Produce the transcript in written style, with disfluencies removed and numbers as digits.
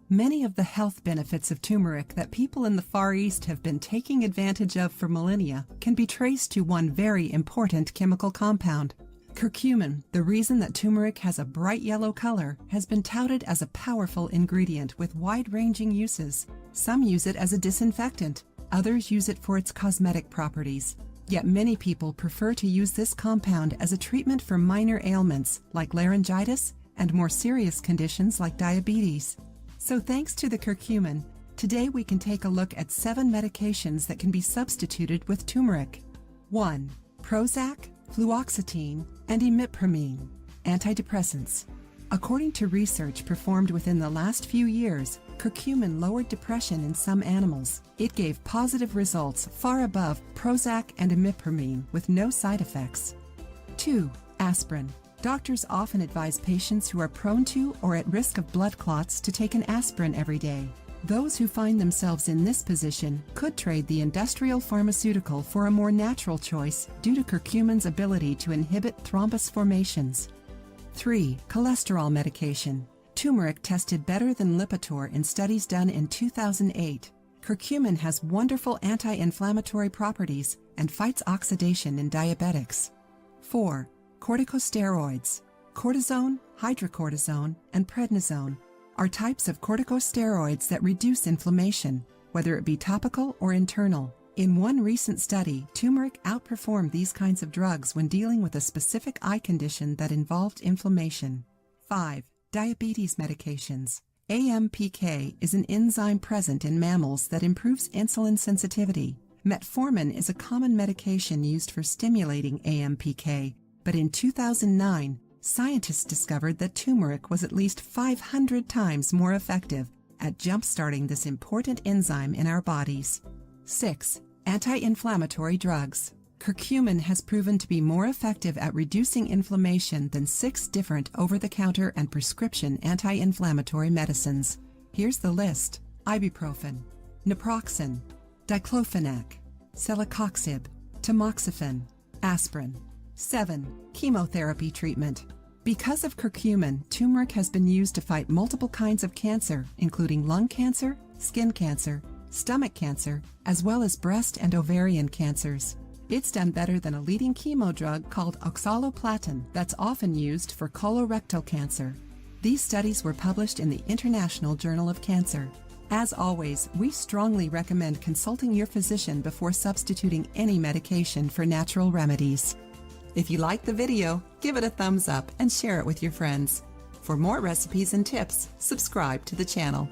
Many of the health benefits of turmeric that people in the Far East have been taking advantage of for millennia can be traced to one very important chemical compound. Curcumin, the reason that turmeric has a bright yellow color, has been touted as a powerful ingredient with wide-ranging uses. Some use it as a disinfectant, others use it for its cosmetic properties. Yet many people prefer to use this compound as a treatment for minor ailments like laryngitis and more serious conditions like diabetes. So thanks to the curcumin, today we can take a look at 7 medications that can be substituted with turmeric. 1. Prozac, fluoxetine, and imipramine, antidepressants. According to research performed within the last few years, curcumin lowered depression in some animals. It gave positive results far above Prozac and imipramine with no side effects. 2. Aspirin. Doctors often advise patients who are prone to or at risk of blood clots to take an aspirin every day. Those who find themselves in this position could trade the industrial pharmaceutical for a more natural choice due to curcumin's ability to inhibit thrombus formations. 3. Cholesterol medication. Turmeric tested better than Lipitor in studies done in 2008. Curcumin has wonderful anti-inflammatory properties and fights oxidation in diabetics. 4. Corticosteroids. Cortisone, hydrocortisone, and prednisone are types of corticosteroids that reduce inflammation, whether it be topical or internal. In one recent study, turmeric outperformed these kinds of drugs when dealing with a specific eye condition that involved inflammation. 5. Diabetes medications. AMPK is an enzyme present in mammals that improves insulin sensitivity. Metformin is a common medication used for stimulating AMPK, but in 2009, scientists discovered that turmeric was at least 500 times more effective at jump-starting this important enzyme in our bodies. 6. Anti-inflammatory drugs. Curcumin has proven to be more effective at reducing inflammation than 6 different over-the-counter and prescription anti-inflammatory medicines. Here's the list: ibuprofen, naproxen, diclofenac, celecoxib, tamoxifen, aspirin. 7. Chemotherapy treatment. Because of curcumin, turmeric has been used to fight multiple kinds of cancer, including lung cancer, skin cancer, stomach cancer, as well as breast and ovarian cancers. It's done better than a leading chemo drug called oxaliplatin that's often used for colorectal cancer. These studies were published in the International Journal of Cancer. As always, we strongly recommend consulting your physician before substituting any medication for natural remedies. If you like the video, give it a thumbs up and share it with your friends. For more recipes and tips, subscribe to the channel.